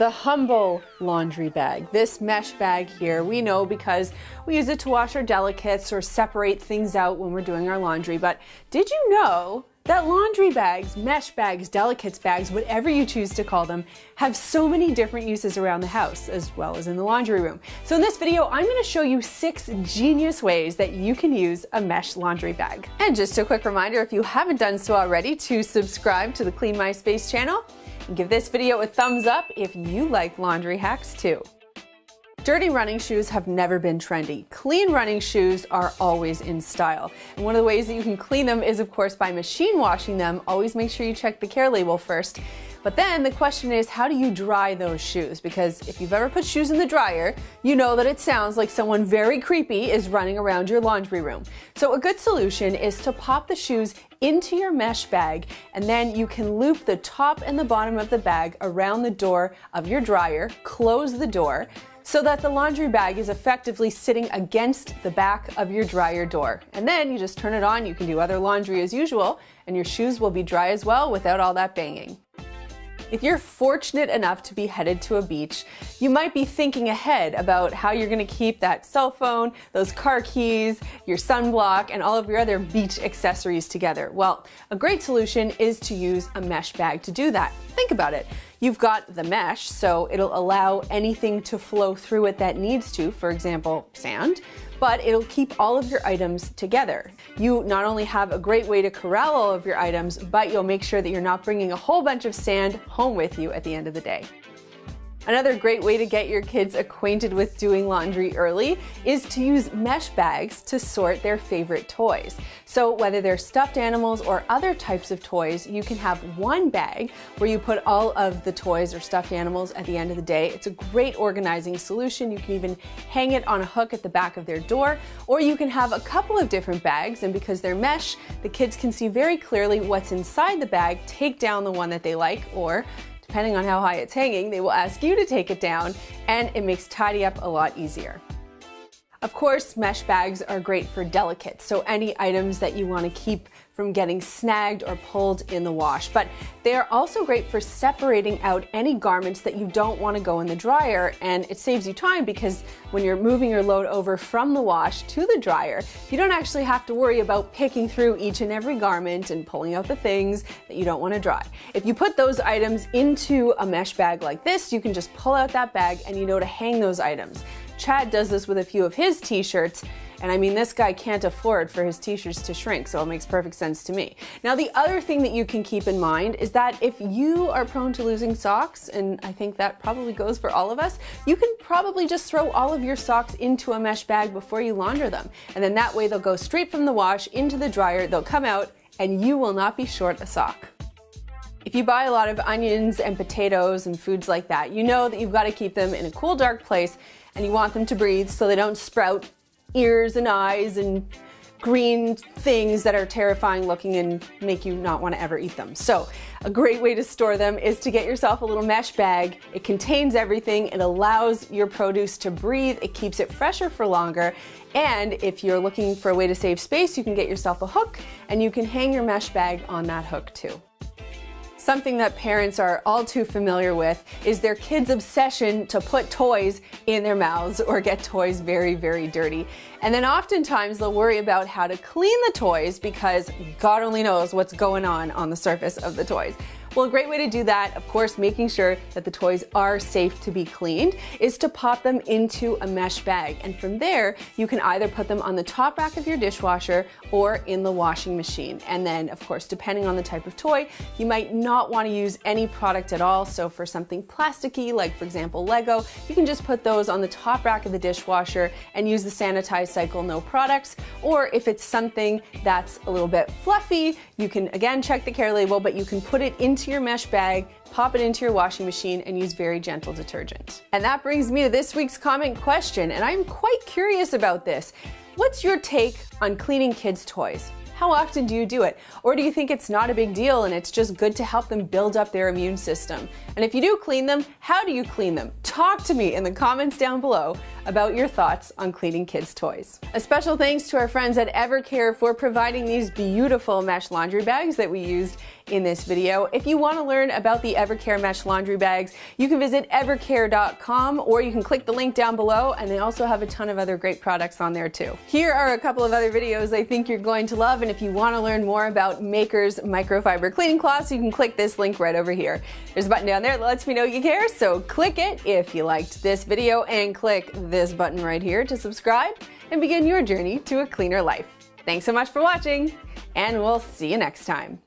the humble laundry bag. This mesh bag here, we know because we use it to wash our delicates or separate things out when we're doing our laundry. But did you know that laundry bags, mesh bags, delicates bags, whatever you choose to call them, have so many different uses around the house as well as in the laundry room? So in this video, I'm going to show you 6 genius ways that you can use a mesh laundry bag. And just a quick reminder, if you haven't done so already, to subscribe to the Clean My Space channel and give this video a thumbs up if you like laundry hacks too. Dirty running shoes have never been trendy. Clean running shoes are always in style. And one of the ways that you can clean them is, of course, by machine washing them. Always make sure you check the care label first. But then the question is, how do you dry those shoes? Because if you've ever put shoes in the dryer, you know that it sounds like someone very creepy is running around your laundry room. So a good solution is to pop the shoes into your mesh bag, and then you can loop the top and the bottom of the bag around the door of your dryer, close the door, so that the laundry bag is effectively sitting against the back of your dryer door. And then you just turn it on, you can do other laundry as usual, and your shoes will be dry as well without all that banging. If you're fortunate enough to be headed to a beach, you might be thinking ahead about how you're going to keep that cell phone, those car keys, your sunblock, and all of your other beach accessories together. Well, a great solution is to use a mesh bag to do that. Think about it. You've got the mesh, so it'll allow anything to flow through it that needs to, for example, sand, but it'll keep all of your items together. You not only have a great way to corral all of your items, but you'll make sure that you're not bringing a whole bunch of sand home with you at the end of the day. Another great way to get your kids acquainted with doing laundry early is to use mesh bags to sort their favorite toys. So whether they're stuffed animals or other types of toys, you can have one bag where you put all of the toys or stuffed animals at the end of the day. It's a great organizing solution. You can even hang it on a hook at the back of their door, or you can have a couple of different bags, and because they're mesh, the kids can see very clearly what's inside the bag, take down the one that they like, or depending on how high it's hanging, they will ask you to take it down, and it makes tidy up a lot easier. Of course, mesh bags are great for delicates, so any items that you want to keep from getting snagged or pulled in the wash. But they are also great for separating out any garments that you don't want to go in the dryer, and it saves you time because when you're moving your load over from the wash to the dryer, you don't actually have to worry about picking through each and every garment and pulling out the things that you don't want to dry. If you put those items into a mesh bag like this, you can just pull out that bag and you know to hang those items. Chad does this with a few of his t-shirts, and I mean, this guy can't afford for his t-shirts to shrink, so it makes perfect sense to me. Now, the other thing that you can keep in mind is that if you are prone to losing socks, and I think that probably goes for all of us, you can probably just throw all of your socks into a mesh bag before you launder them. And then that way they'll go straight from the wash into the dryer, they'll come out, and you will not be short a sock. If you buy a lot of onions and potatoes and foods like that, you know that you've got to keep them in a cool, dark place, and you want them to breathe so they don't sprout ears and eyes and green things that are terrifying looking and make you not want to ever eat them. So a great way to store them is to get yourself a little mesh bag. It contains everything. It allows your produce to breathe. It keeps it fresher for longer. And if you're looking for a way to save space, you can get yourself a hook and you can hang your mesh bag on that hook too. Something that parents are all too familiar with is their kids' obsession to put toys in their mouths or get toys very, very dirty. And then oftentimes they'll worry about how to clean the toys because God only knows what's going on the surface of the toys. Well, a great way to do that, of course, making sure that the toys are safe to be cleaned, is to pop them into a mesh bag. And from there, you can either put them on the top rack of your dishwasher or in the washing machine. And then, of course, depending on the type of toy, you might not want to use any product at all. So for something plasticky, like for example, Lego, you can just put those on the top rack of the dishwasher and use the sanitized cycle, no products. Or if it's something that's a little bit fluffy, you can again check the care label, but you can put it into your mesh bag, pop it into your washing machine, and use very gentle detergent. And that brings me to this week's comment question, and I'm quite curious about this. What's your take on cleaning kids' toys? How often do you do it? Or do you think it's not a big deal and it's just good to help them build up their immune system? And if you do clean them, how do you clean them? Talk to me in the comments down below about your thoughts on cleaning kids' toys. A special thanks to our friends at Evercare for providing these beautiful mesh laundry bags that we used in this video. If you want to learn about the Evercare mesh laundry bags, you can visit evercare.com, or you can click the link down below, and they also have a ton of other great products on there too. Here are a couple of other videos I think you're going to love, and if you want to learn more about Maker's microfiber cleaning cloths, you can click this link right over here. There's a button down there that lets me know you care, so click it if you liked this video, and click this button right here to subscribe and begin your journey to a cleaner life. Thanks so much for watching, and we'll see you next time.